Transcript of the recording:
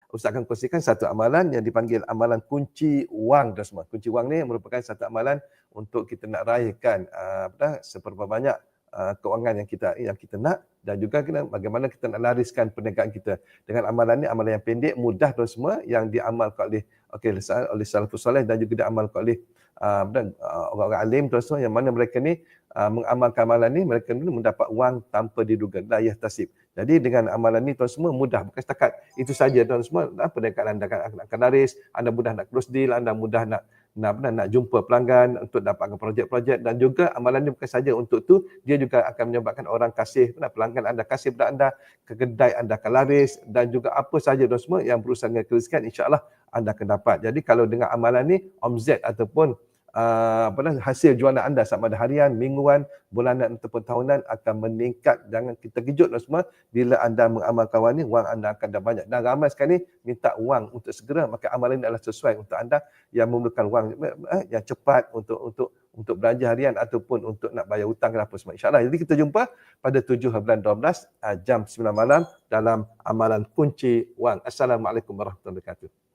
Ustaz akan kongsikan satu amalan yang dipanggil amalan kunci wang dan semua. Kunci wang ni merupakan satu amalan untuk kita nak raihkan seberapa banyak kewangan yang kita nak, dan juga bagaimana kita nak lariskan perniagaan kita. Dengan amalan ni, amalan yang pendek, mudah dan semua, yang diamalkan oleh salafus soleh dan juga diamalkan oleh orang-orang alim dan semua, yang mana mereka ni mengamalkan amalan ni, mereka ni mendapat wang tanpa diduga, la yahtasib. Jadi dengan amalan ni tuan semua mudah, bukan setakat itu saja tuan semua. Perniagaan anda akan laris, anda mudah nak close deal, anda mudah nak jumpa pelanggan untuk dapatkan projek-projek, dan juga amalan ni bukan saja untuk tu, dia juga akan menyebabkan orang kasih, pelanggan anda kasih kepada anda, kedai anda akan laris, dan juga apa saja tuan semua yang berusaha dengan kerisikan, insya-Allah anda akan dapat. Jadi kalau dengan amalan ni, omzet ataupun hasil jualan anda sama ada harian, mingguan, bulanan ataupun tahunan akan meningkat. Jangan kita kejut semua, bila anda mengamalkan wang ni, wang anda akan dah banyak. Dan ramai sekali minta wang untuk segera, maka amalan ini adalah sesuai untuk anda yang memerlukan wang yang cepat untuk belanja harian ataupun untuk nak bayar hutang dan apa semua. InsyaAllah. Jadi kita jumpa pada 7 bulan 12 jam 9 malam dalam amalan kunci wang. Assalamualaikum warahmatullahi wabarakatuh.